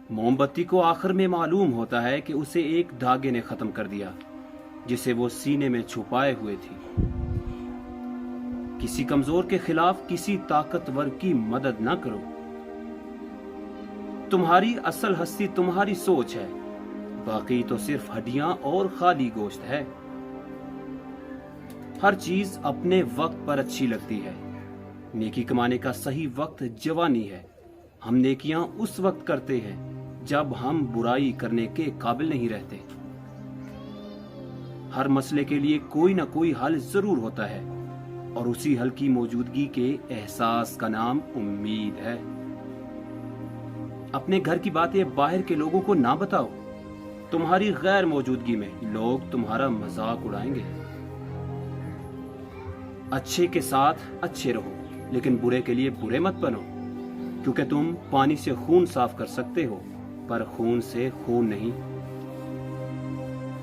موم بتی کو آخر میں معلوم ہوتا ہے کہ اسے ایک دھاگے نے ختم کر دیا جسے وہ سینے میں چھپائے ہوئے تھی۔ کسی کمزور کے خلاف کسی طاقتور کی مدد نہ کرو۔ تمہاری اصل ہستی تمہاری سوچ ہے، باقی تو صرف ہڈیاں اور خالی گوشت ہے۔ ہر چیز اپنے وقت پر اچھی لگتی ہے۔ نیکی کمانے کا صحیح وقت جوانی ہے۔ ہم نیکیاں اس وقت کرتے ہیں جب ہم برائی کرنے کے قابل نہیں رہتے۔ ہر مسئلے کے لیے کوئی نہ کوئی حل ضرور ہوتا ہے، اور اسی حل کی موجودگی کے احساس کا نام امید ہے۔ اپنے گھر کی باتیں باہر کے لوگوں کو نہ بتاؤ، تمہاری غیر موجودگی میں لوگ تمہارا مذاق اڑائیں گے۔ اچھے کے ساتھ اچھے رہو، لیکن برے کے لیے برے مت بنو، کیونکہ تم پانی سے خون صاف کر سکتے ہو پر خون سے خون نہیں۔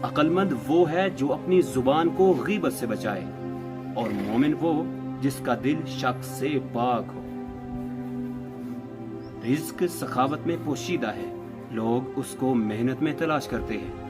عقل مند وہ ہے جو اپنی زبان کو غیبت سے بچائے، اور مومن وہ جس کا دل شک سے پاک ہو۔ رزق سخاوت میں پوشیدہ ہے، لوگ اس کو محنت میں تلاش کرتے ہیں۔